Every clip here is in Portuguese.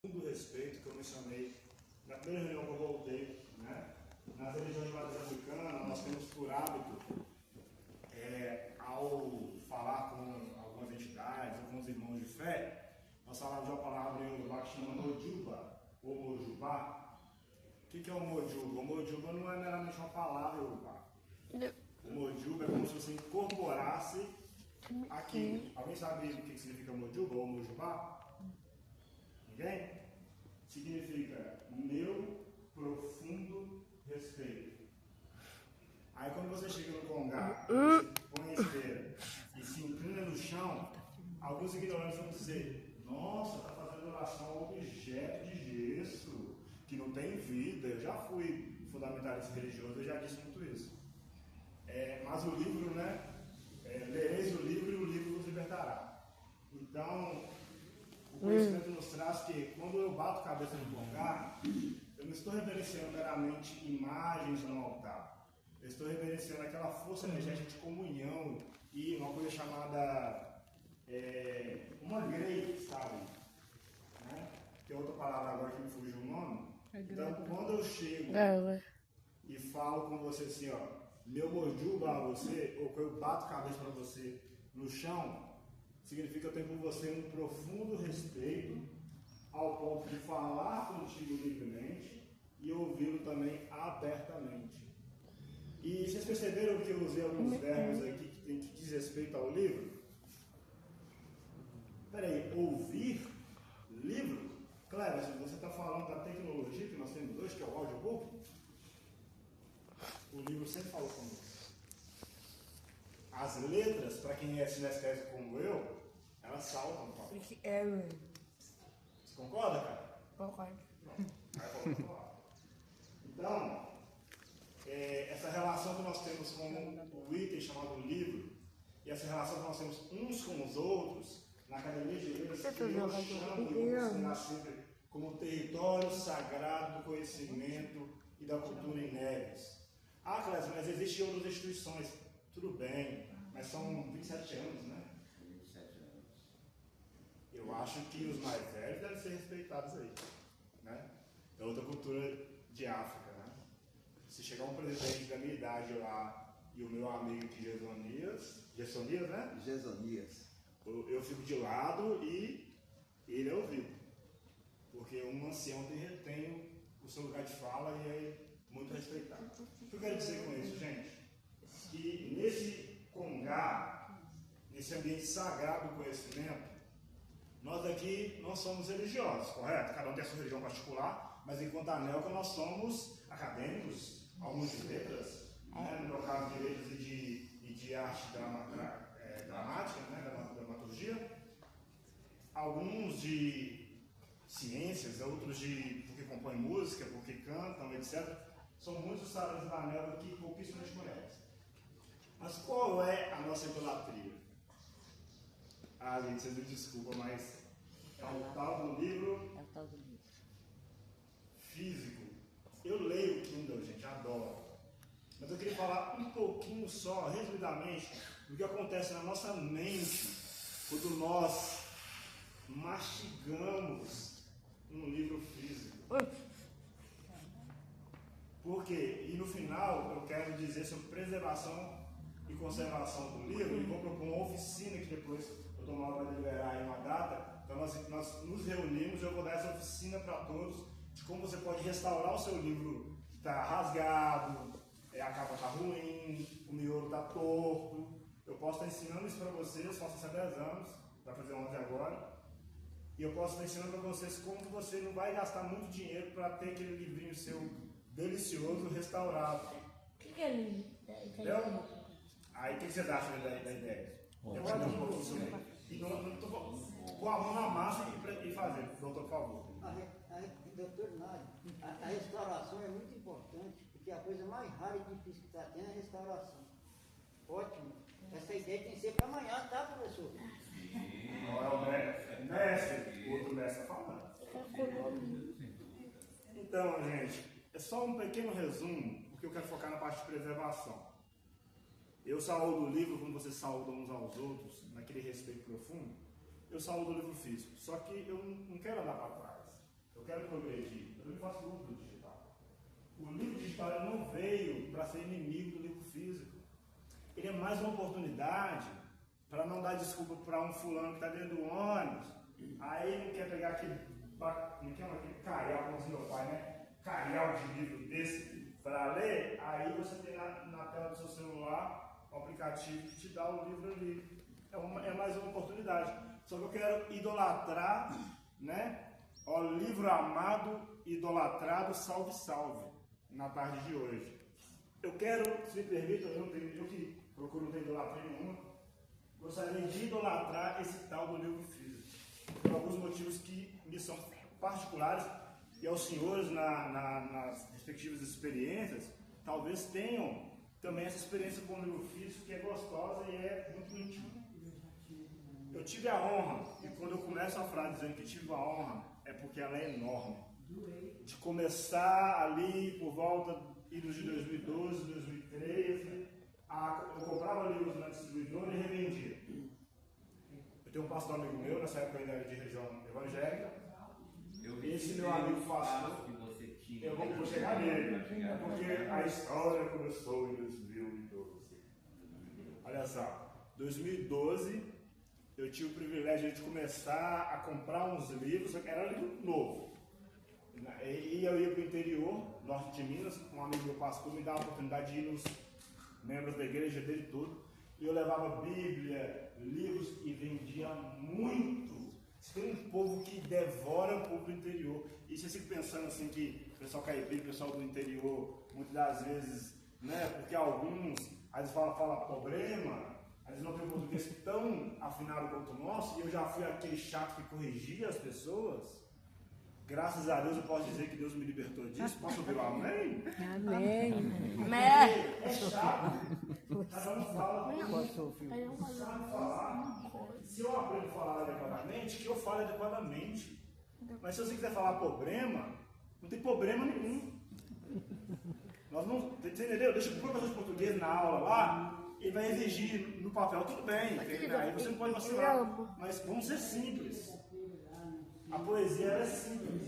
do respeito que eu mencionei na primeira reunião que eu voltei, né? Nas religiões de matriz africana, nós temos por hábito, ao falar com algumas entidades, alguns irmãos de fé, nós falamos de uma palavra em Yorubá que chama Mojuba, ou Mojubá. O que é o Mojuba? O Mojuba não é meramente uma palavra Yorubá. O Mojuba é como se você incorporasse aquilo. Alguém sabe o que significa Mojuba ou Mojubá? Ninguém? Significa meu profundo respeito. Aí quando você chega no congá, você põe a esteira e se inclina no chão, alguns ignorantes vão dizer: nossa, está fazendo oração ao objeto de gesso, que não tem vida. Eu já fui fundamentalista religioso, eu já disse muito isso. Mas o livro, né? Lereis o livro e o livro vos libertará. Então, o conhecimento nos traz que quando eu bato a cabeça no congá, eu não estou reverenciando meramente imagens no altar. Eu estou reverenciando aquela força energética de comunhão e uma coisa chamada uma grei, sabe? Né? Tem outra palavra agora que me fugiu o nome. Então, quando eu chego e falo com você assim, ó, meu mojuba a você, ou que eu bato a cabeça para você no chão, significa que eu tenho por você um profundo respeito, ao ponto de falar contigo livremente e ouvi-lo também abertamente. E vocês perceberam que eu usei alguns verbos aqui que diz respeito ao livro? Peraí, ouvir livro? Claro, se você está falando da tecnologia que nós temos hoje, que é o audiobook, o livro sempre falou conosco. As letras, para quem é sinestésico como eu, elas saltam. Você concorda, cara? Concordo. Então, essa relação que nós temos com o item chamado livro, e essa relação que nós temos uns com os outros, na academia de letras, que eu chamo e vou considerar sempre como território sagrado do conhecimento e da cultura em Neves. Ah, Clécio, mas existem outras instituições. Tudo bem, mas são 27 anos, né? 27 anos. Eu acho que os mais velhos devem ser respeitados aí, né? É outra cultura de África, né? Se chegar um presidente da minha idade lá e o meu amigo de Gessonias, né? Gesonias. Eu fico de lado e ele é ouvido. Porque um ancião tem o seu lugar de fala e é muito respeitado. O que eu quero dizer com isso, gente? Que nesse congá, nesse ambiente sagrado do conhecimento, nós aqui não somos religiosos, correto? Cada um tem a sua religião particular, mas enquanto ANELCA nós somos acadêmicos, alguns de letras, né? No meu caso de letras e de arte dramática, né? Dramaturgia, alguns de ciências, outros de porque compõem música, porque cantam, etc. São muitos talentos da ANELCA que pouquíssimos conhecem. Mas qual é a nossa idolatria? Ah, gente, vocês me desculpam, mas é o tal do livro físico. Eu leio o Kindle, gente, adoro. Mas eu queria falar um pouquinho só, resumidamente, do que acontece na nossa mente quando nós mastigamos um livro físico. Por quê? E no final eu quero dizer sobre preservação e conservação do livro, e vou propor uma oficina que depois eu estou na hora de liberar aí uma data. Então nós nos reunimos, eu vou dar essa oficina para todos de como você pode restaurar o seu livro que está rasgado, a capa está ruim, o miolo está torto. Eu posso estar ensinando isso para vocês, faço isso há 10 anos, vai fazer 11 agora. E eu posso estar ensinando para vocês como você não vai gastar muito dinheiro para ter aquele livrinho seu delicioso restaurado. O que é livro? Entendeu? Aí o que vocês acham da ideia? Eu acho um pouco isso aí. E não estou com a mão na massa e fazer, doutor, por favor. Doutor Nádio, a restauração é muito importante, porque a coisa mais rara e difícil que está tendo é a restauração. Ótimo. Essa ideia tem que ser para amanhã, tá, professor? Não é o mestre, o outro mestre falando. Então, gente, é só um pequeno resumo, porque eu quero focar na parte de preservação. Eu saúdo o livro como vocês saúdam uns aos outros, naquele respeito profundo. Eu saúdo o livro físico, só que eu não quero andar para trás. progredir. Eu também faço uso do digital. O livro digital ele não veio para ser inimigo do livro físico. Ele é mais uma oportunidade para não dar desculpa para um fulano que está dentro do ônibus. Aí ele quer pegar aquele caial, como diz meu pai, né? Caial de livro desse para ler. Aí você tem na tela do seu celular o aplicativo que te dá o livro ali. É mais uma oportunidade. Só que eu quero idolatrar, né? Ó, livro amado, idolatrado, salve, salve, na tarde de hoje. Eu quero, se me permite, eu que procuro não ter idolatria nenhuma, gostaria de idolatrar esse tal do livro físico, por alguns motivos que me são particulares, e aos senhores, nas respectivas experiências, talvez tenham também essa experiência com o livro físico, que é gostosa e é muito íntima. Eu tive a honra, e quando eu começo a frase dizendo que tive a honra, é porque ela é enorme, de começar ali por volta de 2012, 2013, eu comprava livros na distribuidora e revendia. Eu tenho um pastor amigo meu, nessa época ainda era de região evangélica. Esse meu amigo pastor, eu vou chegar nele, é porque a história começou em 2012. Olha só, 2012 eu tive o privilégio de começar a comprar uns livros, era livro novo. E eu ia para o interior, norte de Minas, um amigo meu pastor me dava a oportunidade de ir nos membros da igreja dele tudo, e eu levava Bíblia, livros e vendia muito. Tem um povo que devora o povo do interior. E você fica pensando assim que o pessoal caipira, o pessoal do interior, muitas das vezes, né, porque alguns, às vezes fala problema, às vezes não tem um português tão afinado quanto o nosso, e eu já fui aquele chato que corrigia as pessoas. Graças a Deus eu posso dizer que Deus me libertou disso. Posso ouvir o amém? Amém. É chato. Cada um fala. Sabe falar. Se eu aprendo a falar adequadamente, que eu fale adequadamente. Mas se você quiser falar problema, não tem problema nenhum. Nós não. Você entendeu? Deixa o professor de português na aula lá, ele vai exigir no papel, tudo bem. Aí você não pode vacilar. Mas vamos ser simples. A poesia é simples.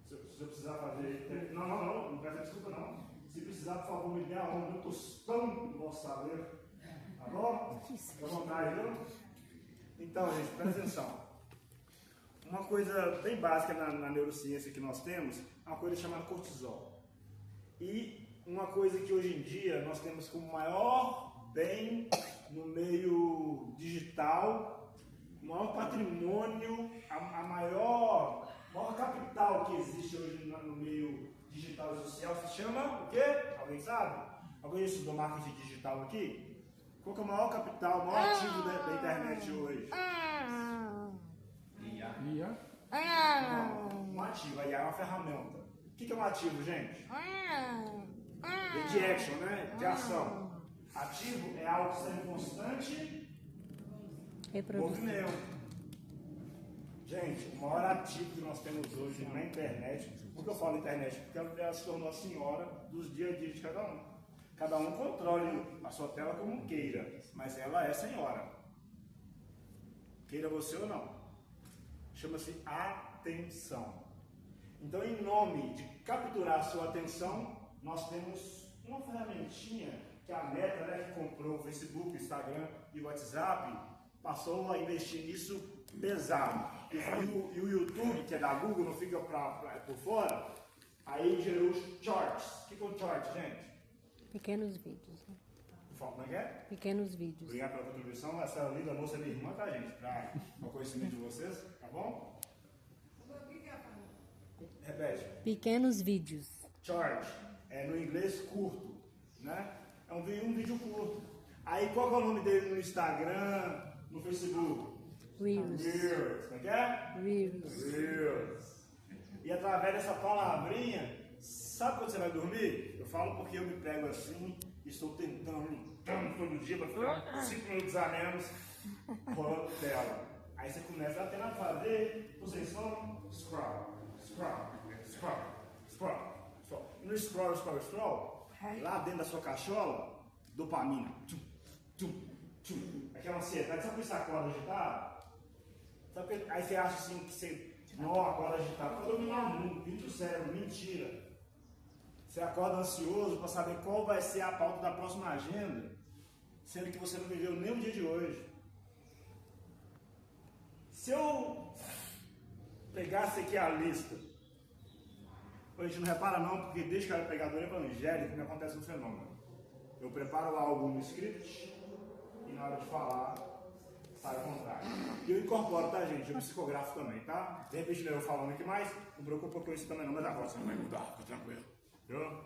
Se eu precisar fazer. Não peço desculpa não. Se precisar, por favor, me dê a honra, eu tostão do vosso saber. Tá bom? Fica à vontade, viu? Então, gente, presta atenção. Uma coisa bem básica na neurociência que nós temos é uma coisa chamada cortisol. E uma coisa que hoje em dia nós temos como maior bem no meio digital, o maior patrimônio, a maior capital que existe hoje no meio digital e social se chama o quê? Alguém sabe? Alguém estudou marketing digital aqui? Qual que é o maior capital, o maior ativo da internet hoje? IA. Um ativo, a IA é uma ferramenta. O que é um ativo, gente? De action, né? De ação. Ativo é algo que está em constante movimento. Gente, o maior ativo que nós temos hoje na internet, por que eu falo internet? Porque ela se tornou a senhora dos dia a dia de cada um. Cada um controle a sua tela como queira, mas ela é senhora. Queira você ou não. Chama-se atenção. Então, em nome de capturar a sua atenção, nós temos uma ferramentinha que a Meta, né, que comprou o Facebook, o Instagram e o WhatsApp, passou a investir nisso pesado. E o YouTube, que é da Google, não fica por fora, aí gerou os shorts. O que é um short, gente? Pequenos vídeos. Né? Como é que é? Pequenos vídeos. Obrigado pela contribuição. Essa linda moça é minha irmã, tá, gente? Para o conhecimento de vocês, tá bom? Repete. Pequenos vídeos. Short. É no inglês curto, né? É um vídeo curto. Aí qual que é o nome dele no Instagram, no Facebook? Reels. Reels. Como é que é? Reels. Reels. E através dessa palavrinha, sabe quando você vai dormir? Eu falo porque eu me pego assim e estou tentando, lutando todo dia para ficar 5 minutos a menos rolando tela. Aí você começa a ter a fazer, vocês vão scroll. E no scroll, lá dentro da sua cachola, dopamina. Aquela ansiedade, sabe por isso acorda agitado? Sabe por Aí você acha assim que você não acorda agitado, para dominar o mundo, pinta o cérebro, mentira. Você acorda ansioso para saber qual vai ser a pauta da próxima agenda, sendo que você não viveu nem o dia de hoje. Se eu pegasse aqui a lista, a gente não repara não, porque desde que eu era pregador evangélico, me acontece um fenômeno. Eu preparo algo no script e na hora de falar, sai ao contrário. E eu incorporo, tá, gente? Eu psicografo também, tá? De repente eu falando aqui mais, não preocupa com isso também não, mas agora você não vai mudar, fica tranquilo. Entendeu?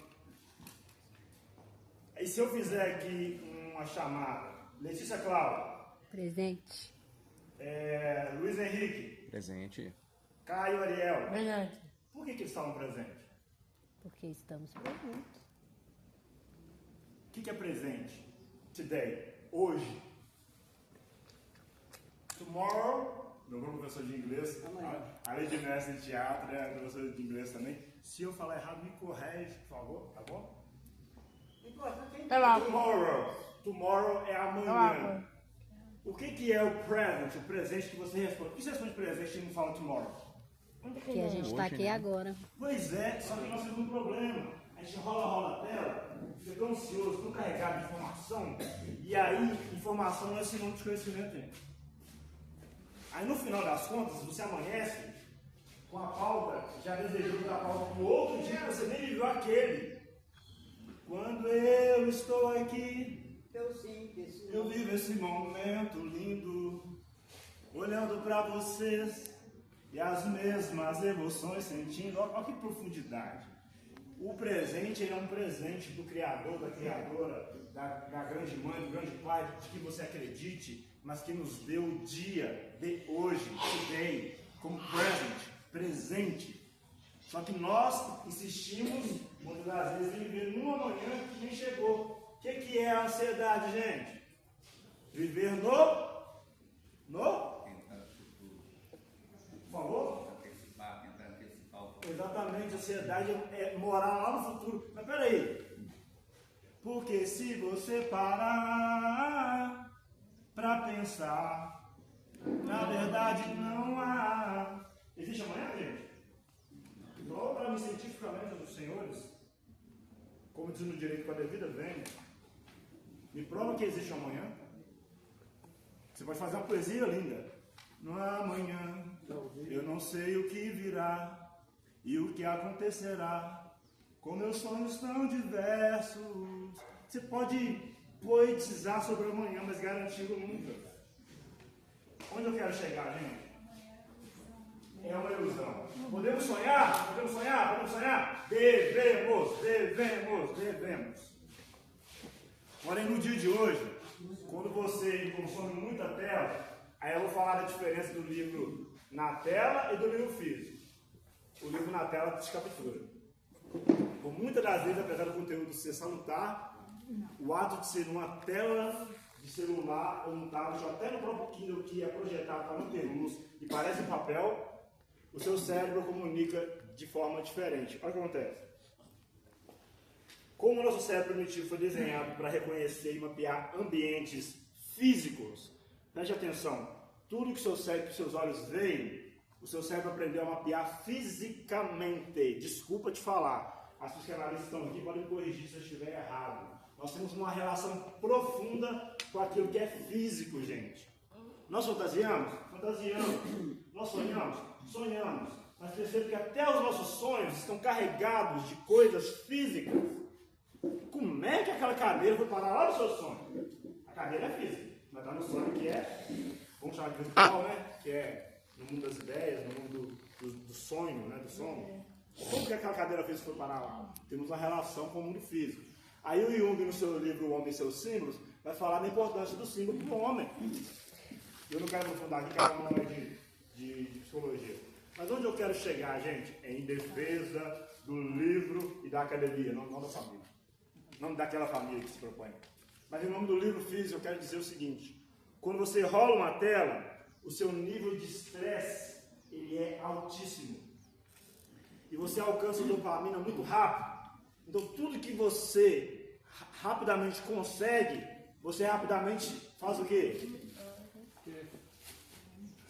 E se eu fizer aqui uma chamada, Letícia Cláudia, Presente. Luiz Henrique, Presente. Caio Ariel, Verdade. por que eles estavam presentes? Porque estamos presentes. O que é presente? Today, hoje. Tomorrow, meu professor de inglês, Amanhã. além de mestre de teatro, é professor de inglês também. Se eu falar errado, me corrige, por favor, tá bom? Importante É lá. Tomorrow é amanhã. O que é o present, o presente que você responde? Por que você responde presente e não fala tomorrow? Porque a gente está Hoje, aqui né? agora. Pois é, só que nós temos um problema. A gente rola a tela, fica tão ansioso, tão carregado de informação, e aí informação não é sinônimo de conhecimento, gente. Aí no final das contas, você amanhece com a pauta, já desejando da pauta do outro dia que você nem viveu aquele. Quando eu estou aqui, eu sinto esse eu vivo esse momento lindo, olhando para vocês e as mesmas emoções sentindo. Olha que profundidade. O presente ele é um presente do Criador, da Criadora, da grande mãe, do grande pai, de que você acredite, mas que nos deu o dia de hoje, today, como presente. Só que nós insistimos, muitas das vezes, em viver numa manhã que nem chegou. O que é a ansiedade, gente? Viver no? Por favor? Tentar antecipar o Exatamente, a ansiedade é morar lá no futuro. Mas peraí. Porque se você parar pra pensar, na verdade não há. Existe amanhã, gente? Igual para mim cientificamente dos senhores, como diz no direito com a devida vênia, me prova que existe amanhã. Você pode fazer uma poesia linda. No amanhã, eu não sei o que virá e o que acontecerá. Com meus sonhos tão diversos. Você pode poetizar sobre o amanhã, mas garantido nunca. Onde eu quero chegar, gente? É uma ilusão. Podemos sonhar? Podemos sonhar? Podemos sonhar? Devemos. Porém, no dia de hoje, quando você consome muita tela, aí eu vou falar da diferença do livro na tela e do livro físico. O livro na tela te captura. Por muitas das vezes, apesar do conteúdo ser salutar, o ato de ser numa tela de celular ou um tablet, ou até no próprio Kindle que é projetado para não ter luz e parece um papel, o seu cérebro comunica de forma diferente. Olha o que acontece. Como o nosso cérebro primitivo foi desenhado para reconhecer e mapear ambientes físicos, preste atenção, tudo que seu cérebro e seus olhos veem, o seu cérebro aprendeu a mapear fisicamente. Desculpa te falar, as psicanalistas estão aqui, podem me corrigir se eu estiver errado. Nós temos uma relação profunda com aquilo que é físico, gente. Nós fantasiamos? Fantasiamos. Nós sonhamos? Sonhamos. Mas percebo que até os nossos sonhos estão carregados de coisas físicas. Como é que aquela cadeira foi parar lá no seu sonho? A cadeira é física, mas está no sonho que é, vamos chamar de virtual, né? Que é no mundo das ideias, no mundo do sonho, né? Do sono. Como que aquela cadeira física foi parar lá? Temos uma relação com o mundo físico. Aí o Jung, no seu livro O Homem e Seus Símbolos, vai falar da importância do símbolo para o homem. Eu não quero me aprofundar aqui, que é uma aula de psicologia. Mas onde eu quero chegar, gente? É em defesa do livro e da academia, não da família. Não daquela família que se propõe. Mas em nome do livro físico, eu quero dizer o seguinte. Quando você rola uma tela, o seu nível de estresse, ele é altíssimo. E você alcança dopamina muito rápido. Então, tudo que você rapidamente consegue, você rapidamente faz o quê?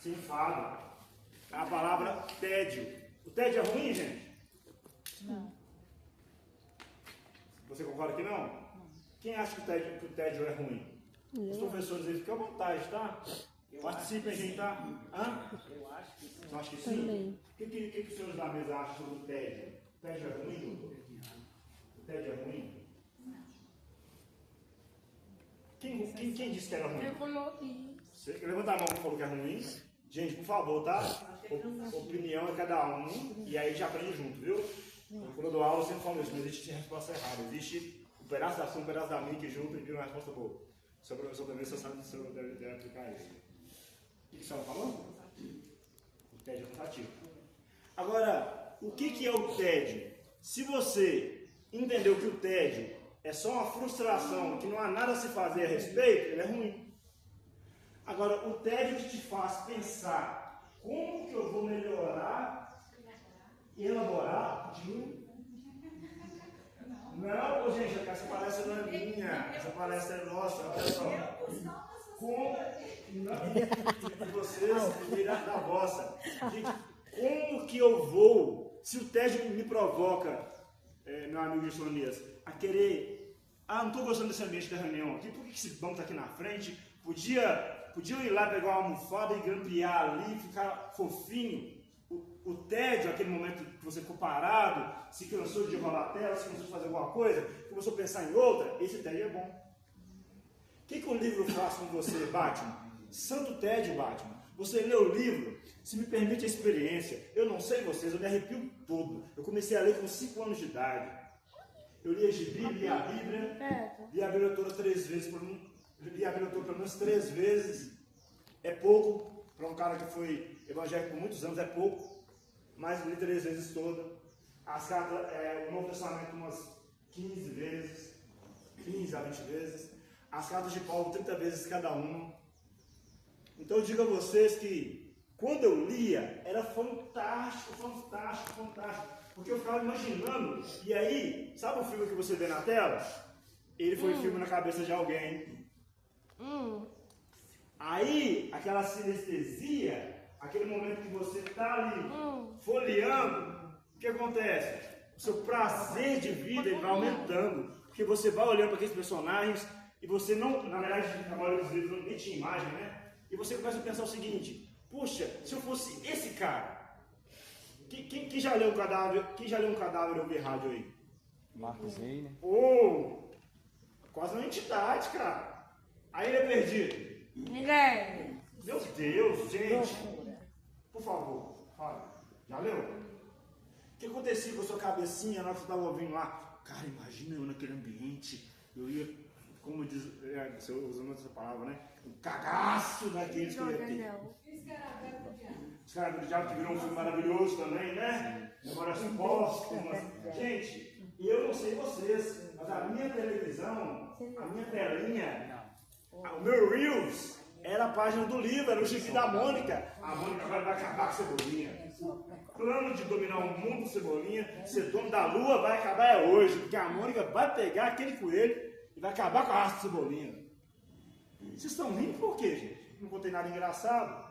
se enfada. É a palavra tédio. O tédio é ruim, gente? Não. Você concorda que não? Quem acha que o tédio é ruim? Os professores aí ficam à vontade, tá? Participem, gente, tá? Hã? Eu acho que sim. Você acha que sim? Também. O que os senhores da mesa acham sobre o tédio? O tédio é ruim, doutor? O tédio é ruim? Quem disse que era ruim? Você levanta a mão que falou que é ruim. Gente, por favor, tá? Opinião é cada um e aí já aprende junto, viu? Quando eu dou aula, eu sempre falo isso, não existe resposta errada. Existe um pedaço da sua, um pedaço da minha que junto e vira uma resposta boa. Seu professor também, você sabe se eu deve aplicar isso. O que você estava falando? O tédio é cansativo. Agora, o que é o tédio? Se você entendeu que o tédio é só uma frustração, que não há nada a se fazer a respeito, ele é ruim. Agora, o tédio te faz pensar como que eu vou melhorar, elaborar, não, gente, essa palestra não é minha, essa palestra é nossa, olha só. Como vocês virar da vossa. Gente, como que eu vou, se o tédio me provoca, meu amigo de Solonias, a querer, não estou gostando desse ambiente da reunião aqui, por que esse banco está aqui na frente? Podia eu ir lá pegar uma almofada e grampear ali, ficar fofinho. O tédio, aquele momento que você ficou parado, se cansou de rolar a tela, se cansou de fazer alguma coisa, começou a pensar em outra, esse tédio é bom. O que o livro faz com você, Batman? Santo tédio, Batman. Você lê o livro, se me permite a experiência, eu não sei vocês, eu me arrepio todo. Eu comecei a ler com 5 anos de idade. Eu li a Bíblia, li a Bíblia toda 3 vezes, li a Bíblia toda pelo menos 3 vezes. É pouco, para um cara que foi evangélico por muitos anos, é pouco. Mas li 3 vezes toda. As cartas, o Novo Testamento umas 15 vezes, 15 a 20 vezes. As cartas de Paulo 30 vezes cada uma. Então eu digo a vocês que quando eu lia, era fantástico, fantástico, fantástico. Porque eu ficava imaginando, e aí, sabe o filme que você vê na tela? Ele foi filme na cabeça de alguém. Aí, aquela sinestesia, aquele momento que você está ali folheando, o que acontece? O seu prazer de vida ele vai aumentando, porque você vai olhando para aqueles personagens e você não, na verdade, agora os livros nem tinha imagem, né? E você começa a pensar o seguinte: puxa, se eu fosse esse cara, quem já leu um cadáver? Quem já leu um cadáver e ouviu rádio aí? Marcos Rey, né? Quase uma entidade, cara. Aí ele é perdido. Ninguém. Meu Deus, gente. Por favor, fala. Já leu? O que acontecia com a sua cabecinha na hora que você estava ouvindo lá? Cara, imagina eu naquele ambiente. Eu ia, como diz, usando essa palavra, né? Um cagaço daqueles que eu ia ter. Escravo do Diabo, que virou um filme maravilhoso também, né? Memórias póstumas. Gente, eu não sei vocês, mas a minha televisão, a minha telinha, o meu Reels, era a página do livro, era o gibi da Mônica. A Mônica agora vai acabar com a Cebolinha. O plano de dominar o mundo Cebolinha, ser dono da lua, vai acabar hoje, porque a Mônica vai pegar aquele coelho e vai acabar com a raça de Cebolinha. Vocês estão rindo por quê, gente? Não contei nada engraçado.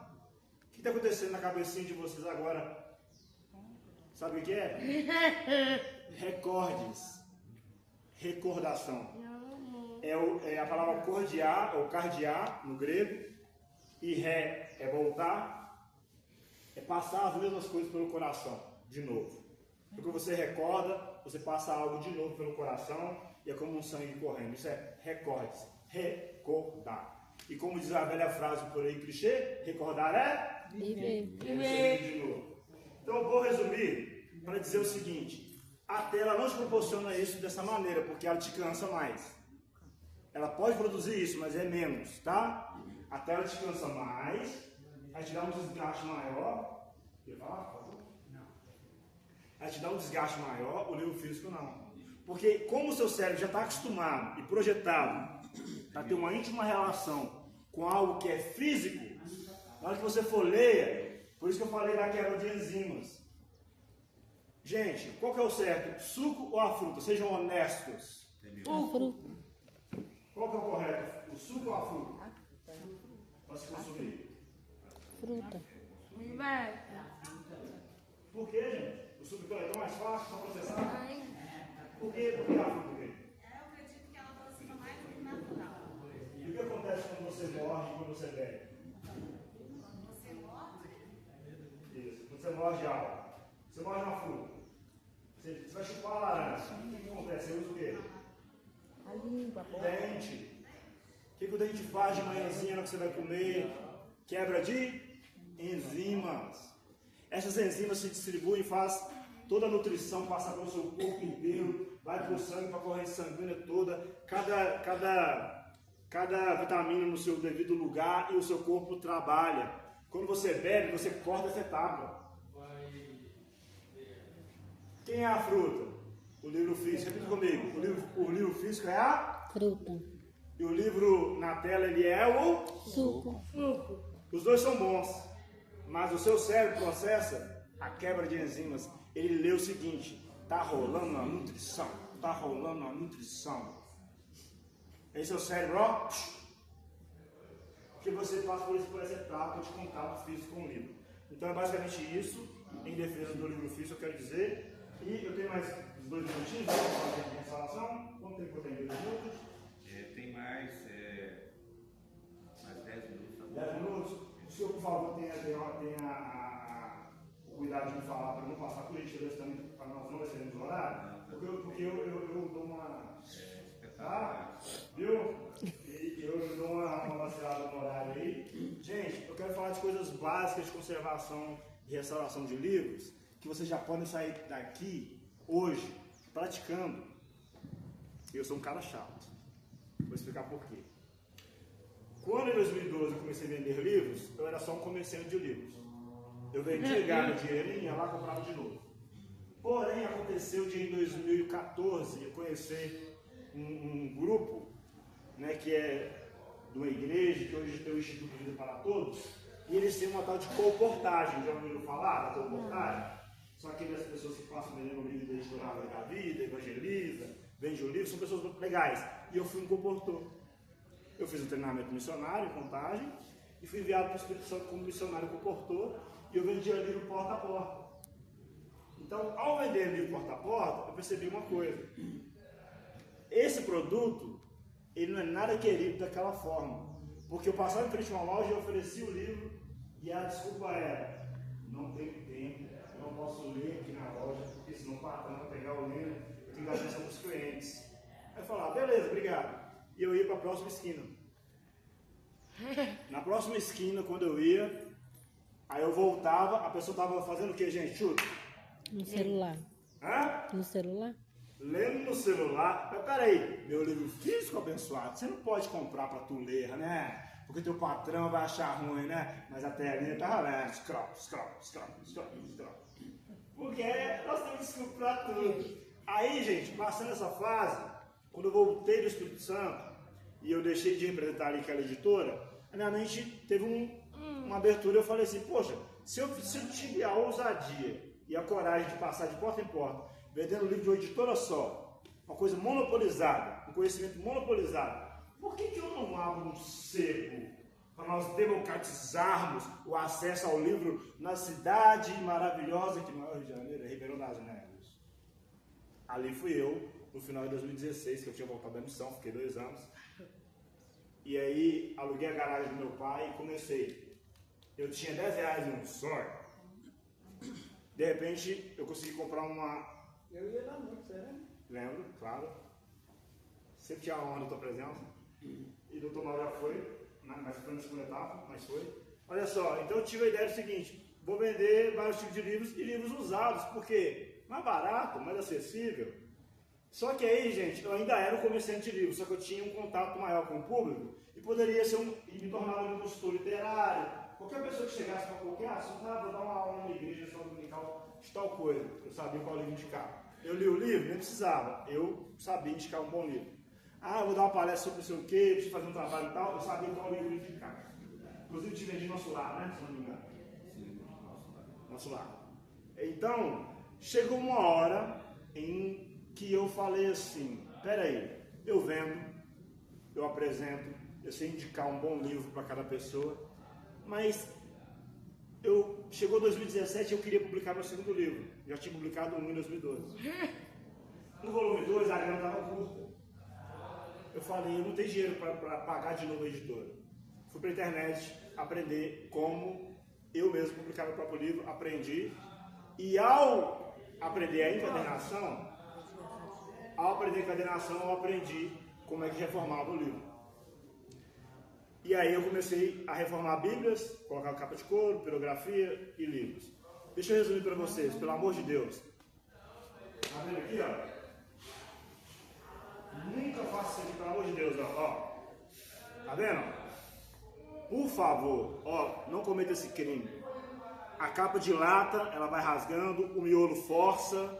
O que está acontecendo na cabecinha de vocês agora? Sabe o que é? Recordes. Recordação. É a palavra cordiar, ou cardiar, no grego. E ré é voltar. É passar as mesmas coisas pelo coração, de novo. Porque você recorda, você passa algo de novo pelo coração, e é como um sangue correndo. Isso é recordes. Recordar. E como diz a velha frase por aí, clichê, recordar é? Viver. De novo. Então eu vou resumir para dizer o seguinte: a tela não te proporciona isso dessa maneira, porque ela te cansa mais. Ela pode produzir isso, mas é menos, tá? A tela te cansa mais, aí te dá um desgaste maior. Quer falar, por favor? Não. Aí te dá um desgaste maior, o livro físico não. Porque como o seu cérebro já está acostumado e projetado a ter uma íntima relação com algo que é físico, na hora que você folheia, por isso que eu falei da quebra de enzimas. Gente, qual que é o certo? Suco ou a fruta? Sejam honestos. A fruta. Qual que é o correto? O suco ou a fruta? Para se consumir. Fruta. Inverno. Por quê, gente? O suco é tão mais fácil para processar? Por quê? Por que a fruta? Por quê? Eu acredito que ela aproxima mais do natural. E o que acontece quando você morre e quando você bebe? Você morde, Isso. Quando você morde algo, você morde uma fruta. Você vai chupar a laranja. O que acontece? Você usa o quê? A língua, a boca. Dente. O que o dente faz de manhãzinha na hora que você vai comer? Quebra de enzimas. Essas enzimas se distribuem e faz toda a nutrição passar pelo seu corpo inteiro, vai para o sangue, para a corrente sanguínea toda, cada vitamina no seu devido lugar e o seu corpo trabalha. Quando você bebe, você corta essa etapa. Quem é a fruta? O livro físico. Repita comigo. O livro físico é a Fruta. e o livro na tela ele é o Suco. Os dois são bons, mas o seu cérebro processa a quebra de enzimas. Ele lê o seguinte: tá rolando a nutrição, tá rolando a nutrição. Aí seu cérebro, ó, que você passa por essa etapa de contato físico com o livro. Então é basicamente isso, em defesa do livro físico, eu quero dizer. E eu tenho mais 2 minutinhos para fazer a instalação. Quanto tempo eu tenho? 2 minutos? Tem mais 10 minutos. 10 minutos? O senhor, por favor, tenha o cuidado de me falar para não passar por gentileza também, para nós não excedermos o horário. Porque eu dou uma. Tá? Viu? Eu dou uma vacilada no horário aí. Gente, eu quero falar de coisas básicas de conservação e restauração de livros, que vocês já podem sair daqui hoje praticando. Eu sou um cara chato. Vou explicar por quê. Quando em 2012 eu comecei a vender livros, eu era só um comerciante de livros. Eu vendia, ganhava dinheirinho, ia lá e comprava de novo. Porém, aconteceu de em 2014 eu conhecer um grupo, né, que é de uma igreja, que hoje tem o Instituto Vida para Todos, e eles têm uma tal de colportagem. Já ouviram falar da colportagem? São aquelas pessoas que passam vendendo o livro da editora Árvore da Vida, evangeliza, vende o livro, são pessoas muito legais. E eu fui um comportor. Eu fiz um treinamento missionário em Contagem e fui enviado para o Espírito Santo como missionário comportor, e eu vendia livro porta a porta. Então, ao vender livro porta a porta, eu percebi uma coisa: esse produto, ele não é nada querido daquela forma, porque eu passava em frente a uma loja e oferecia o livro, e a desculpa era: não tenho tempo, eu não posso ler aqui na loja, porque senão o patrão vai pegar o livro, eu tenho que dar atenção para os clientes. Aí eu falava: beleza, obrigado. E eu ia para a próxima esquina. Na próxima esquina, quando eu ia, aí eu voltava, a pessoa estava fazendo o que, gente? Chuta. No celular. Hã? No celular? Lendo no celular. Mas peraí, meu livro físico abençoado, você não pode comprar para tu ler, né? Porque teu patrão vai achar ruim, né? Mas a telinha tá lendo. Scroll. Porque nós temos desculpa para tudo. Aí, gente, passando essa fase, quando eu voltei do Espírito Santo e eu deixei de representar ali aquela editora, a minha mente teve uma abertura. Eu falei assim: poxa, se eu tive a ousadia e a coragem de passar de porta em porta, vendendo livro de uma editora só, uma coisa monopolizada, um conhecimento monopolizado, por que eu não abro um sebo para nós democratizarmos o acesso ao livro na cidade maravilhosa que não é o Rio de Janeiro, é Ribeirão das Neves? Ali fui eu, no final de 2016, que eu tinha voltado da missão, fiquei 2 anos. E aí aluguei a garagem do meu pai e comecei. Eu tinha R$10 em um sonho. De repente eu consegui comprar uma. Eu ia lá muito, você lembra? Lembro, claro. Sempre tinha a honra da tua presença. E do Tomar já foi, mas foi na segunda etapa, mas foi. Olha só, então eu tive a ideia do seguinte: vou vender vários tipos de livros e livros usados, porque mais barato, mais acessível. Só que aí, gente, eu ainda era um comerciante de livros, só que eu tinha um contato maior com o público e poderia ser e me tornar um consultor literário. Qualquer pessoa que chegasse para qualquer assunto, vou dar uma aula na igreja só dominical de tal coisa. Eu sabia qual livro indicar. Eu li o livro, nem precisava. Eu sabia indicar um bom livro. Eu vou dar uma palestra sobre não sei o quê, preciso fazer um trabalho e tal. Eu sabia qual livro indicar. Inclusive, te vendi Nosso Lar, né? Se não me engano. Nosso Lar. Então, chegou uma hora em que eu falei assim: peraí, eu vendo, eu apresento, eu sei indicar um bom livro para cada pessoa, mas Chegou 2017 e eu queria publicar meu segundo livro. Já tinha publicado um em 2012. No volume 2 a grana estava curta. Eu falei, eu não tenho dinheiro para pagar de novo a editora. Fui para a internet aprender como eu mesmo publicar meu próprio livro, aprendi. E ao aprender a encadernação, eu aprendi como é que reformava o livro. E aí eu comecei a reformar bíblias, colocar capa de couro, pirografia e livros. Deixa eu resumir para vocês, pelo amor de Deus. Tá vendo aqui, ó? Nunca faça isso aqui, pelo amor de Deus, ó. Tá vendo? Por favor, ó, não cometa esse crime. A capa de lata, ela vai rasgando, o miolo força.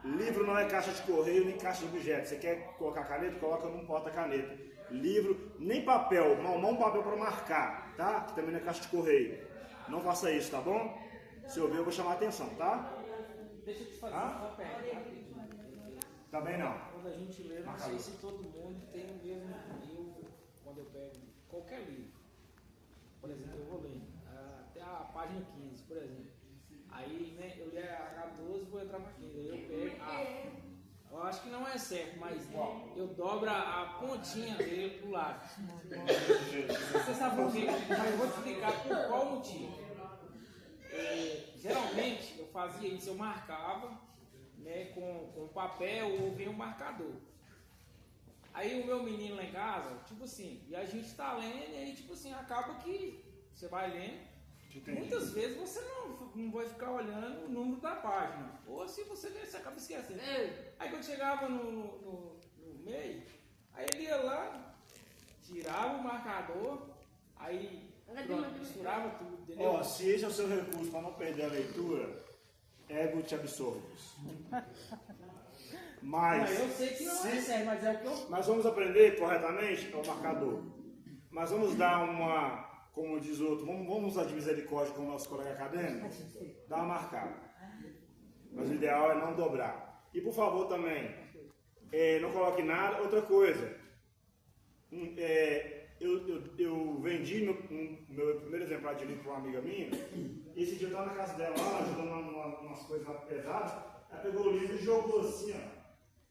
Livro não é caixa de correio, nem caixa de objetos. Você quer colocar caneta? Coloca num porta-caneta. Livro, nem papel, não papel para marcar, tá? Que também não é caixa de correio. Não faça isso, tá bom? Se eu ver, eu vou chamar a atenção, tá? Deixa eu te fazer uma pergunta rapidinho. Também não. Quando a gente lê, não sei se todo mundo tem o mesmo. Quando eu pego qualquer livro, por exemplo, eu vou lendo até a página 15, por exemplo. Aí, né, eu li a 12 e vou entrar na 15. Aí eu pego. Eu acho que não é certo, mas eu dobro a pontinha dele pro lado. Você sabe por quê? Mas eu vou te explicar por qual motivo. Geralmente eu fazia isso, eu marcava, né, com papel ou vinha um marcador. Aí o meu menino lá em casa, tipo assim, e a gente tá lendo e aí tipo assim, acaba que você vai lendo. Muitas vezes você não vai ficar olhando o número da página. Ou se você ler, você acaba esquecendo. Aí quando chegava no meio, aí ele ia lá, tirava o marcador, aí pronto, misturava tudo, entendeu? Ó, se esse é o seu recurso para não perder a leitura, ego te absorves. Mas eu sei que não é sério, mas é o que eu... Nós vamos aprender corretamente o marcador. Mas vamos dar uma, como diz o outro, vamos usar de misericórdia com o nosso colega acadêmico? Dá uma marcada. Mas o ideal é não dobrar. E por favor também, não coloque nada. Outra coisa, eu vendi meu primeiro exemplar de livro para uma amiga minha. Esse dia eu estava na casa dela, lá, ajudando umas coisas pesadas. Ela pegou o livro e jogou assim, ó.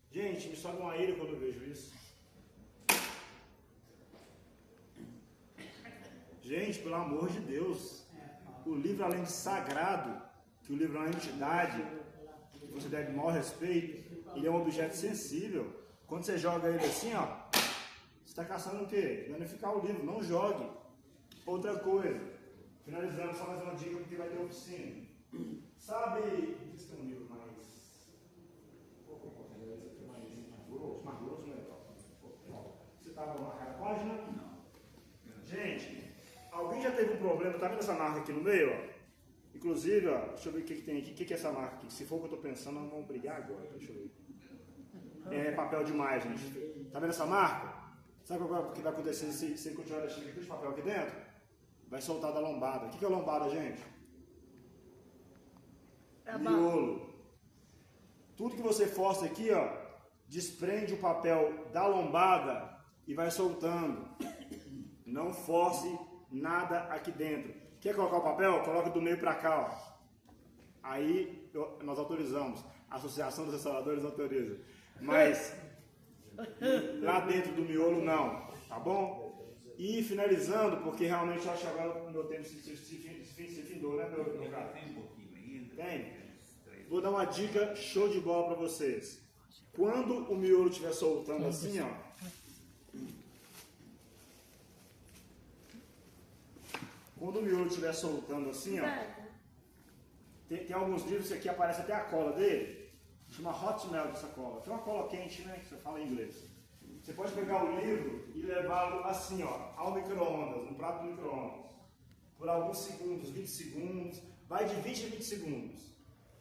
Gente, me sobe uma ira quando eu vejo isso. Gente, pelo amor de Deus, o livro, além de sagrado, que o livro é uma entidade, que você deve maior respeito, ele é um objeto sensível. Quando você joga ele assim, ó, você está caçando o quê? Danificar o livro, não jogue. Outra coisa, finalizando, só mais uma dica, porque vai ter oficina. Sabe, isso tem um livro mais grosso, né? Você estava na cada página? Gente, alguém já teve um problema, tá vendo essa marca aqui no meio, ó? Inclusive, ó, deixa eu ver o que tem aqui. O que é essa marca aqui? Se for o que eu tô pensando, nós vamos brigar agora. Deixa eu ver. É papel demais, gente. Tá vendo essa marca? Sabe o que vai acontecer se você continuar deixando aqui de papel aqui dentro? Vai soltar da lombada. O que é lombada, gente? Miolo. Tudo que você força aqui, ó, desprende o papel da lombada e vai soltando. Não force nada aqui dentro. Quer colocar o papel? Coloca do meio para cá, ó. Aí nós autorizamos. A Associação dos Restauradores autoriza. Mas lá dentro do miolo não, tá bom? E finalizando, porque realmente eu acho que agora o meu tempo se findou, né, meu cara? Tem um pouquinho ainda. Tem? Vou dar uma dica show de bola para vocês. Quando o miolo estiver soltando assim, ó. Quando o miolo estiver soltando assim, ó. Tem alguns livros que aqui aparece até a cola dele. Chama Hot Melt essa cola. Tem uma cola quente, né? Que você fala em inglês. Você pode pegar o livro e levá-lo assim, ó, ao micro-ondas, no prato do micro-ondas. Por alguns segundos, 20 segundos. Vai de 20 a 20 segundos.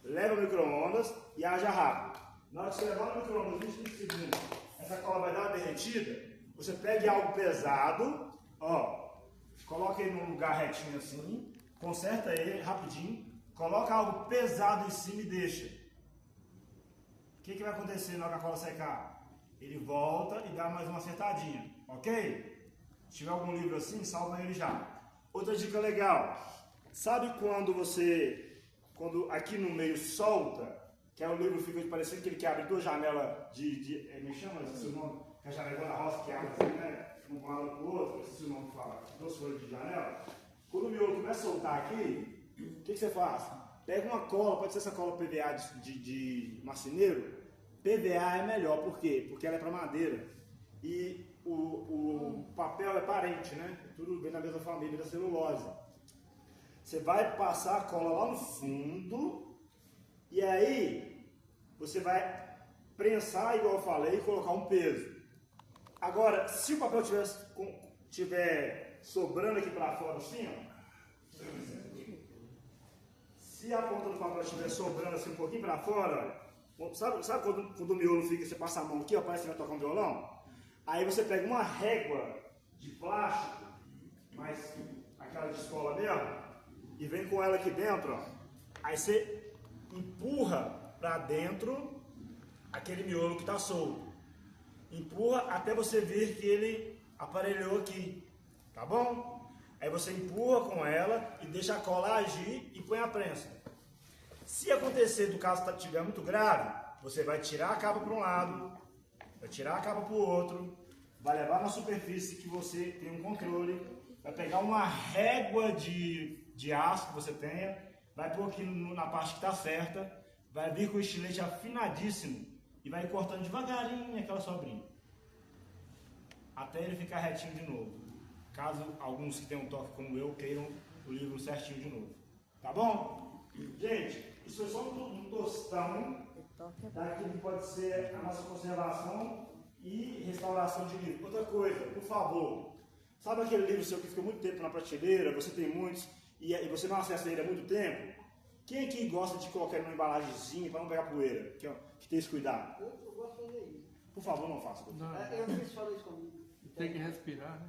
Leva o micro-ondas e haja rápido. Na hora que você levar no micro-ondas 20 segundos, essa cola vai dar uma derretida. Você pega algo pesado, ó, coloca ele num lugar retinho assim, conserta ele rapidinho, coloca algo pesado em cima e deixa. O que vai acontecer na hora que a cola secar? Ele volta e dá mais uma acertadinha, ok? Se tiver algum livro assim, salva ele já. Outra dica legal, Sabe quando aqui no meio solta, que é o livro fica parecendo que ele que abre duas janelas me chama, esse o nome, que é a janela da roça que abre assim, né? Um para lado para o outro, esse é o nome que fala, duas folhas de janela. Quando o miolo começa a soltar aqui, o que você faz? Pega uma cola, pode ser essa cola PVA de marceneiro. PVA é melhor, por quê? Porque ela é para madeira. E o papel é parente, né? Tudo vem da mesma família da celulose. Você vai passar a cola lá no fundo e aí você vai prensar, igual eu falei, e colocar um peso. Agora, se o papel tiver sobrando aqui para fora assim, ó, se a ponta do papel estiver sobrando assim um pouquinho para fora, ó, sabe quando o miolo fica, você passa a mão aqui, ó, parece que vai tocar um violão? Aí você pega uma régua de plástico, mas aquela de escola mesmo, e vem com ela aqui dentro, ó. Aí você empurra para dentro aquele miolo que está solto. Empurra até você ver que ele aparelhou aqui, tá bom? Aí você empurra com ela e deixa a cola agir e põe a prensa. Se acontecer do caso estiver muito grave, você vai tirar a capa para um lado, vai tirar a capa para o outro, vai levar na superfície que você tem um controle, vai pegar uma régua de aço que você tenha, vai pôr aqui na parte que está certa, vai vir com o estilete afinadíssimo e vai cortando devagarinho aquela sobrinha, até ele ficar retinho de novo. Caso alguns que tenham um toque como eu queiram o livro certinho de novo. Tá bom? Gente, isso é só um tostão daquilo que pode ser a nossa conservação e restauração de livro. Outra coisa, por favor, sabe aquele livro seu que fica muito tempo na prateleira, você tem muitos e você não acessa ele há muito tempo? Quem aqui gosta de colocar ele numa embalagenzinha para não pegar poeira? Que tem esse cuidado? Eu gosto de fazer isso. Por favor, não faça. Não, Eu não sei se falou isso comigo. tem que respirar, né?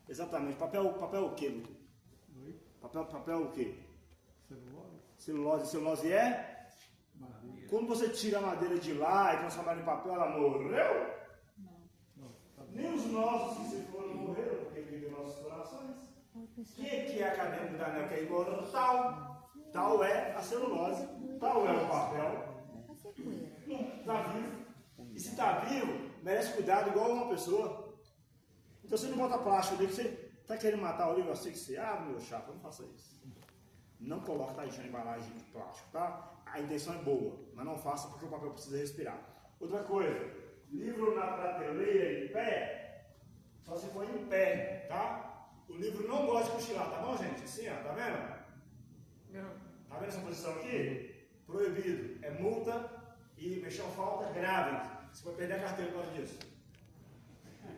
Exatamente. Papel o quê, Luto? Oi? Papel o quê? Celulose? Celulose. Celulose é? Madeira. Quando você tira a madeira de lá e transforma ela em papel, ela morreu? Não, tá bom. Nem os nossos que se foram morreram, porque vivem em nossos corações. Que é acadêmico da ANEL, que é imortal. Tal é a celulose, tal é o papel. Está vivo. E se está vivo, merece cuidado igual uma pessoa. Então você não bota plástico ali, que você está querendo matar o livro assim que você abre, meu chapa, não faça isso. Não coloque na embalagem de plástico, tá? A intenção é boa, mas não faça porque o papel precisa respirar. Outra coisa, livro na prateleira em pé, só se for em pé, tá? O livro não gosta de cochilar, tá bom, gente? Assim, ó, tá vendo? Tá vendo essa posição aqui? Proibido. É multa e mexer uma falta grave. Você vai perder a carteira por causa disso.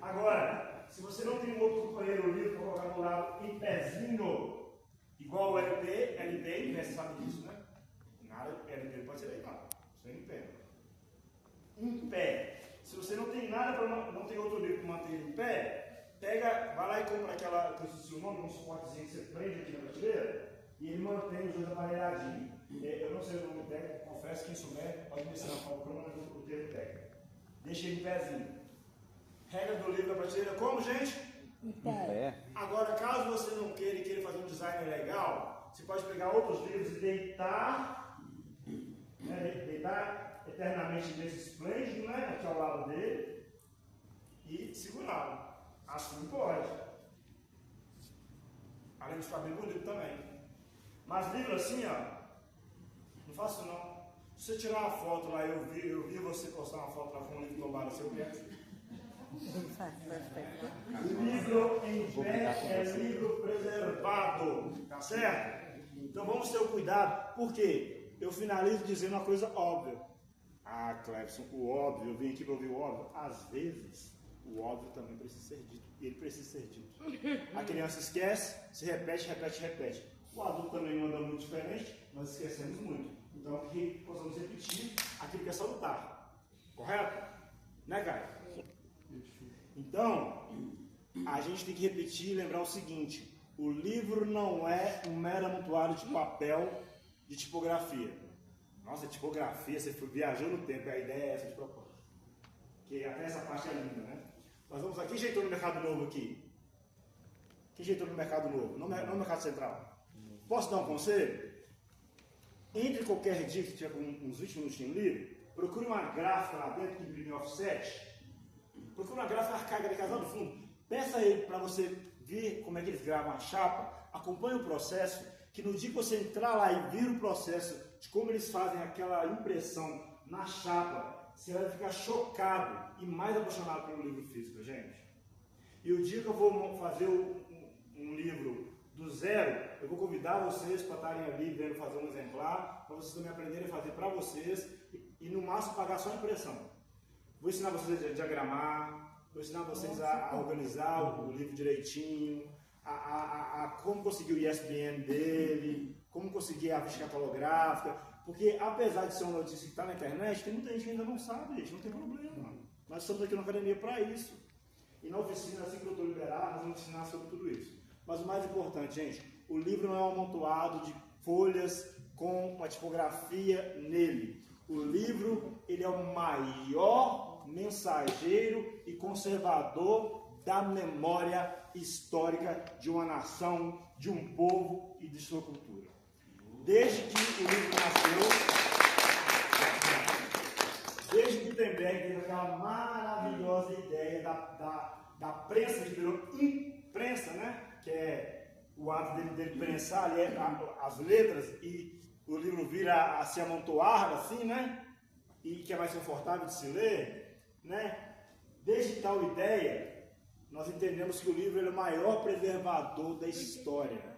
Agora, se você não tem um outro companheiro no livro para colocar do lado em pezinho, igual o LP, você sabe disso, né? Nada, LP pode ser deitado, você em pé. Em pé. Se você não tem nada para não tem outro livro para manter em pé, vai lá e compra aquela, que eu esqueci o nome, um suportezinho que você prende aqui na prateleira e ele mantém os dois aparelhadinhos. Eu não sei o nome técnico, confesso que quem souber pode me ensinar qual o termo técnico. Deixa ele em pezinho. Regra do livro da prateleira, como, gente? Em pé. Agora, caso você não queira fazer um design legal, você pode pegar outros livros e deitar, né, deitar eternamente nesse esplêndido, né, aqui ao lado dele, e segurá-lo. Assim pode. Além de ficar bem bonito também. Mas livro assim, ó, não faço não. Se você tirar uma foto lá, eu vi você postar uma foto lá com um livro tombado no seu pé. Livro em pé é livro preservado, tá certo? Então vamos ter o cuidado, porque eu finalizo dizendo uma coisa óbvia. Ah, Clebson, o óbvio, eu vim aqui para ouvir o óbvio. Às vezes, o óbvio também precisa ser dito, e ele precisa ser dito. A criança esquece, se repete. O adulto também anda muito diferente, nós esquecemos muito. Então, que possamos repetir aquilo que é salutar. Correto? Né, Caio? Então, a gente tem que repetir e lembrar o seguinte: o livro não é um mero amontoado de papel de tipografia. Nossa, tipografia, você viajou no tempo, a ideia é essa de propósito. Que até essa parte é linda, né? Nós vamos aqui. Quem ajeitou no Mercado Novo aqui? Quem ajeitou no Mercado Novo? Não no Mercado Central. Posso dar um conselho? Entre qualquer dia que tiver com uns 20 minutinhos livre, procure uma gráfica lá dentro que imprime offset. Procure uma gráfica arcaica de casal do fundo. Peça a ele para você ver como é que eles gravam a chapa. Acompanhe o processo, que no dia que você entrar lá e ver o processo de como eles fazem aquela impressão na chapa, você vai ficar chocado e mais apaixonado pelo livro físico, gente. E o dia que eu vou fazer um livro do zero, eu vou convidar vocês para estarem ali vendo fazer um exemplar, para vocês também aprenderem a fazer para vocês e no máximo pagar só a impressão. Vou ensinar vocês a diagramar, vou ensinar vocês a organizar o livro direitinho, a como conseguir o ISBN dele, como conseguir a ficha catalográfica, porque apesar de ser uma notícia que está na internet, tem muita gente que ainda não sabe, gente, não tem problema. Nós estamos aqui na academia para isso. E na oficina, assim que eu estou liberado, nós vamos ensinar sobre tudo isso. Mas o mais importante, gente, o livro não é um amontoado de folhas com uma tipografia nele. O livro, ele é o maior mensageiro e conservador da memória histórica de uma nação, de um povo e de sua cultura. Desde que o livro nasceu, desde Gutenberg teve aquela maravilhosa ideia da prensa, que virou imprensa, né? Que é o ato dele prensar ali as letras e o livro vira a se amontoar assim, né? E que é mais confortável de se ler, né? Desde tal ideia, nós entendemos que o livro é o maior preservador da história.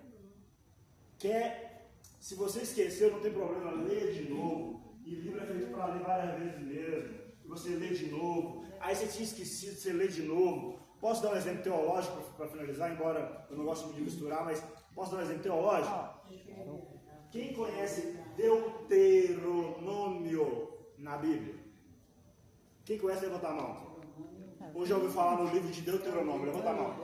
Se você esqueceu, não tem problema, leia de novo. E o livro é feito para ler várias vezes mesmo. E você lê de novo. Aí você tinha esquecido, você lê de novo. Posso dar um exemplo teológico para finalizar, embora eu não gosto muito de misturar, mas posso dar um exemplo teológico? Quem conhece Deuteronômio na Bíblia? Quem conhece, levanta a mão. Ou já ouviu falar no livro de Deuteronômio? Levanta a mão.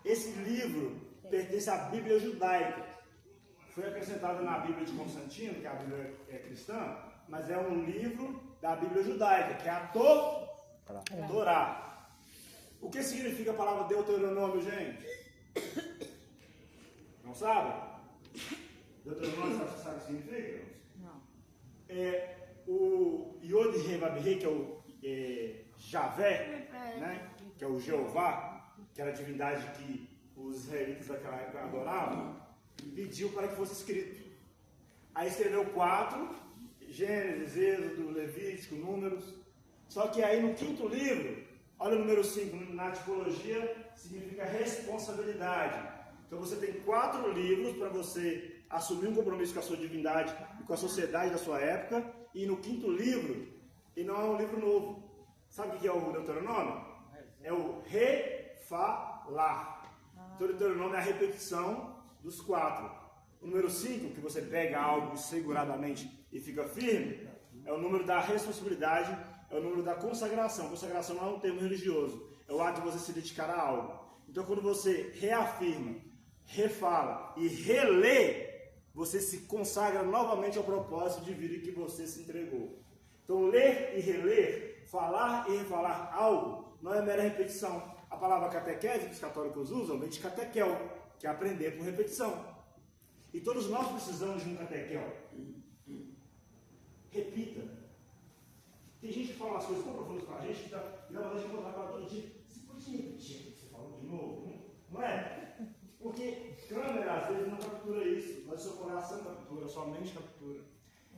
Esse livro pertence à Bíblia judaica. Foi acrescentado na Bíblia de Constantino, que a Bíblia é cristã, mas é um livro da Bíblia judaica, que é a Torá. O que significa a palavra Deuteronômio, gente? Não sabe? Deuteronômio, sabe o que significa? Não. O Yod He Vav He, que é o Javé, né? Que é o Jeová, que era a divindade que os israelitas daquela época adoravam, pediu para que fosse escrito. Aí escreveu 4, Gênesis, Êxodo, Levítico, Números. Só que aí no quinto livro, olha o número 5, na tipologia significa responsabilidade. Então você tem 4 livros para você assumir um compromisso com a sua divindade e com a sociedade da sua época. E no quinto livro, e não é um livro novo. Sabe o que é o Deuteronômio? É o refalar. Então o Deuteronômio é a repetição dos 4. O número 5, que você pega algo seguradamente e fica firme, é o número da responsabilidade, é o número da consagração. Consagração não é um termo religioso, é o ato de você se dedicar a algo. Então quando você reafirma, refala e relê, você se consagra novamente ao propósito de vida que você se entregou. Então ler e reler, falar e refalar algo, não é mera repetição. A palavra catequese que os católicos usam vem de catequel, que é aprender por repetição. E todos nós precisamos de um catequel. Repita. Tem gente que fala umas coisas tão profundas para a gente que dá vontade de encontrar para todo dia. Você pode repetir o que você falou de novo? Não é? Porque câmera às vezes não captura isso, mas seu coração captura, sua mente captura.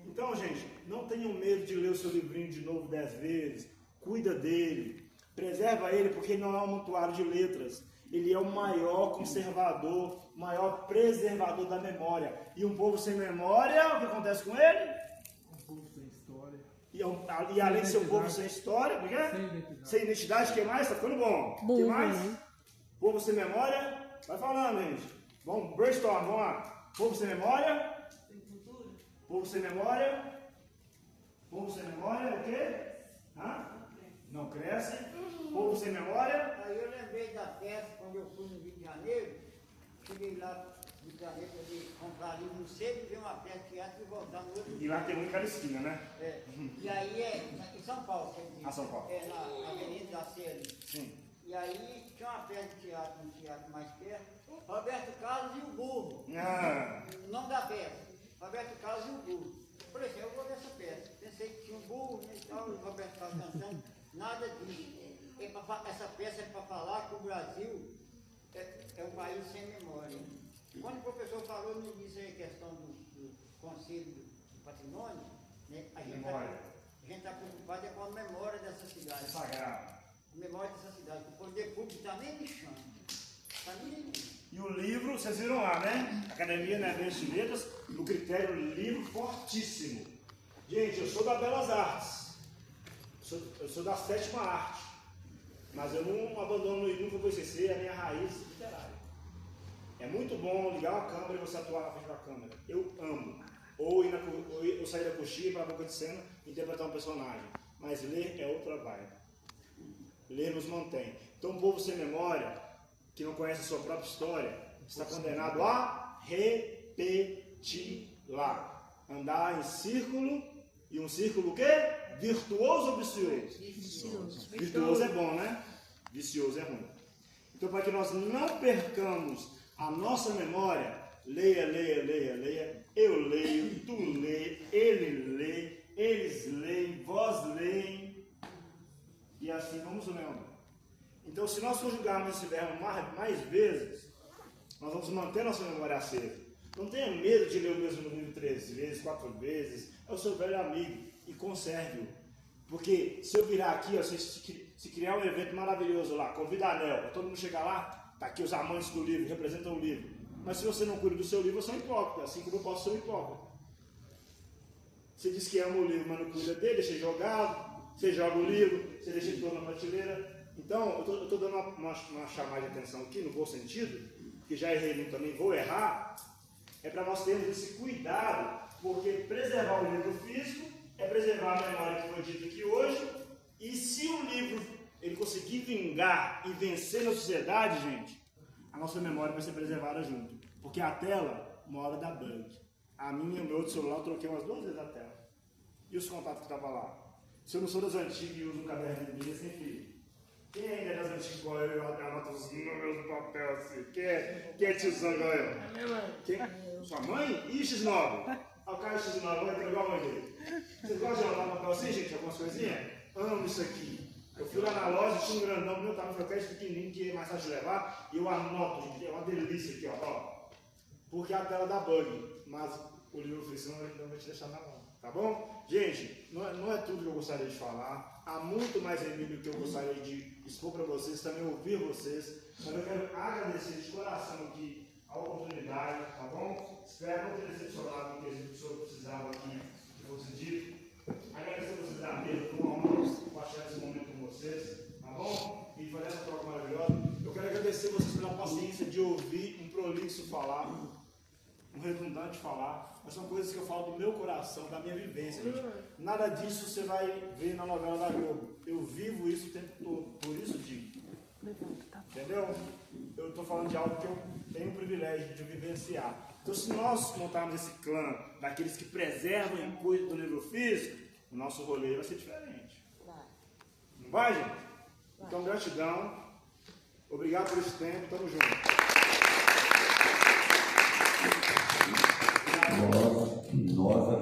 Então, gente, não tenham medo de ler o seu livrinho de novo 10 vezes. Cuida dele. Preserva ele porque ele não é um amontoado de letras. Ele é o maior conservador, o maior preservador da memória. E um povo sem memória, o que acontece com ele? Um povo sem história. E além de ser um povo sem história, o que é? Sem identidade, o que mais? Tá ficando bom. O que mais? Povo sem memória. Vai falando, gente. Vamos brainstorm, vamos lá. Povo sem memória. Povo sem memória. Povo sem memória, o quê? Não cresce. Povo sem memória. Aí eu lembrei da peça, quando eu fui no Rio de Janeiro, cheguei lá no Rio de Janeiro para comprar livro cedo, vi uma peça de teatro e voltar no outro E dia. lá tem um em cada esquina, né? E aí em São Paulo, quer dizer. São Paulo. Na Avenida da Sé ali. Sim. E aí tinha uma peça de teatro, um teatro mais perto, Roberto Carlos e o Burro. Ah, O nome da peça. Roberto Carlos e o Burro. Por exemplo, eu vou ver essa peça. Pensei que tinha um burro e tal, o Roberto Carlos cantando. Nada disso. Essa peça é para falar que o Brasil é um país sem memória. Quando o professor falou no início aí a questão do Conselho do Patrimônio, né, a gente está preocupado com a memória dessa cidade. sagrado. A memória dessa cidade. O poder público está nem lixando. Está nem lixando. E o livro, vocês viram lá, né? Academia Neves de Letras, o critério livro fortíssimo. Gente, eu sou da Belas Artes. Eu sou da 7ª arte. Mas eu não abandono e nunca vou esquecer a minha raiz literária. É muito bom ligar a câmera e você atuar na frente da câmera. Eu amo. Ou eu sair da coxinha para a boca de cena e interpretar um personagem. Mas ler é outra vibe. Ler nos mantém. Então, um povo sem memória, que não conhece a sua própria história, está condenado a repeti-la. Andar em círculo, e um círculo o quê? Virtuoso ou vicioso? Virtuoso é bom, né? Vicioso é ruim. Então, para que nós não percamos a nossa memória, leia, leia, leia, leia. Eu leio, tu lê, ele lê, eles leem, vós leem. E assim vamos lendo. Então, se nós conjugarmos esse verbo mais vezes, nós vamos manter nossa memória acesa. Não tenha medo de ler o mesmo livro 3 vezes, 4 vezes. É o seu velho amigo e conserve-o. Porque se eu virar aqui, ó, se criar um evento maravilhoso lá, convida a Anel, todo mundo chegar lá, tá aqui os amantes do livro, representam o livro. Mas se você não cuida do seu livro, você é um hipócrita, assim como eu posso ser um hipócrita. Você diz que ama o livro, mas não cuida dele, deixa jogado, você joga o livro, você deixa ele todo na prateleira. Então, eu estou dando uma chamada de atenção aqui, no bom sentido, que já errei muito também, vou errar, é para nós termos esse cuidado, porque preservar o livro físico é preservar a memória que foi dita aqui hoje, e se o livro ele conseguir vingar e vencer na sociedade, gente, a nossa memória vai ser preservada junto, porque a tela, uma hora dá bug. A minha e o meu outro celular eu troquei umas 2 vezes a tela. E os contatos que estavam lá? Se eu não sou das antigas e uso um caderno de milha sem fio, quem ainda é das antigas igual eu anota os números do papel assim? Quem é tiozão igual eu? Quem? Sua mãe? Ih, X9. Ah, o cara X9 vai ter igual a mãe dele. Vocês gostam de anotar papel assim, gente? Algumas coisinhas? Amo isso aqui. Eu fui lá na loja, tinha um grandão do meu tamanho, foi aquele pequenininho que é mais fácil de levar, e eu anoto, gente. É uma delícia aqui, ó. Porque a tela dá bug, mas o livro físico não vai te deixar na mão. Tá bom? Gente, não é tudo que eu gostaria de falar. Há muito mais Emílio que eu gostaria de expor para vocês, também ouvir vocês. Mas eu quero agradecer de coração aqui a oportunidade, tá bom? Espero não ter decepcionado o que o senhor precisava aqui que fosse dito. Agradecer a vocês da mesa, foi uma honra compartilhar esse momento com vocês, tá bom? E fazer essa troca maravilhosa. Eu quero agradecer vocês pela paciência de ouvir um prolixo falar, um redundante falar. Mas são coisas que eu falo do meu coração, da minha vivência, gente. Nada disso você vai ver na novela da Globo. Eu vivo isso o tempo todo, por isso digo. Entendeu? Eu estou falando de algo que eu tenho o privilégio de vivenciar. Então, se nós montarmos esse clã daqueles que preservam e cuidam do livro físico, o nosso rolê vai ser diferente. Não vai, gente? Então, gratidão. Obrigado por esse tempo. Tamo junto. Nós